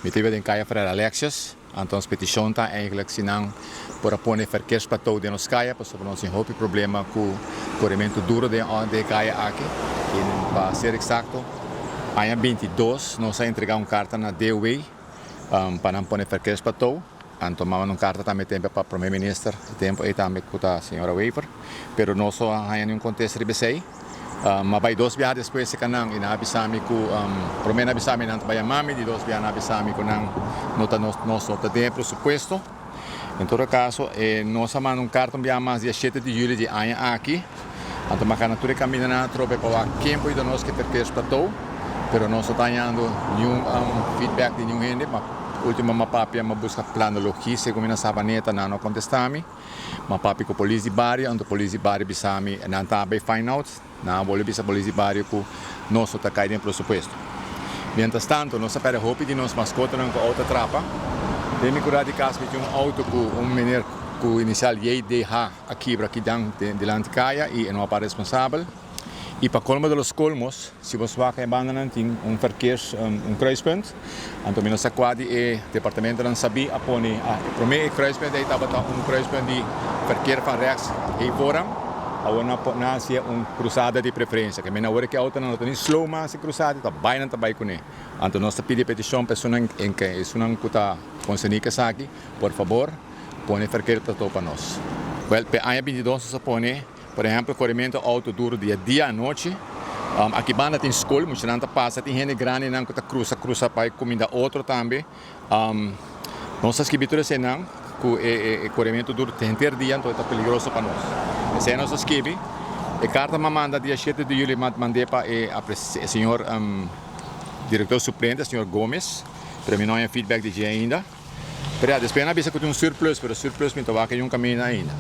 We hebben in Kaya para Alexios. Então, a petição está eigenlijk sinang para pôr verkeersplateau de nos Kaya, porque nós temos um problema com o corrimento duro de Kaya aqui. E, para ser exato, amanhã 22, nós vamos entregar uma carta na DOE para não pôr verkeersplateau. Então, uma carta também tem para o primeiro-ministro, tempo e também para a senhora Weaver. Pero nós só temos um contexto de BCI. Mas vai 2 dias depois se kanang inabisami ko primeiro abisami ng tabayamami di 2 dias nabisami ko ng nota de presupuesto. Em todo caso, nós amamos cartão de mais dia 7 de julho de ano aqui. Então, mas na tua caminha na tropa para quem pode nós que perquês plateau, pero nós só tendo nenhum feedback de nenhum gente, mas última mapapi a busca plano logístico na sabaneta na no contestami, mapapi com polícia de barrio, então polícia de barrio bisami não tá bem find out. Na boleh bisa polisi baru ku nosso tá caindo em presupuesto. Mientras tanto, nós espera hope de nós mascota não com outra trapa. Demi curar de caso de auto com menino com inicial YDH aqui para aqui delante caia e não para responsável. E para colmo de los colmos, se você vai que banda não tem verkeers kruispunt, então nós aquadi e departamento não sabia apone primeiro kruispunt aí estava kruispunt de verkeer van rechts e voorrang. Agora nasce cruzada de preferência, que na hora que a outra não tem slow mas cruzada, tá bem não tá bem com ele. Então nós pedimos petição pessoa em que isso não custa conseguir aqui, por favor, põe verkeer para nós. Well, pe ano 22 se põe, por exemplo, corrimento auto duro dia à noite. Aqui banda tem escola, mas não tá passa, tem gente grande não que tá cruza para comida outro também. Nós escrevemos não que o corrimento duro tem dia, então é perigoso para nós. Essa é a nossa equipe. A carta me manda dia 7 de julho, mandei para o senhor diretor suplente, o senhor Gomes, para mim não é feedback de dia ainda. Pero depois não avisa que tem surplus, pero surplus me toca que um caminho ainda.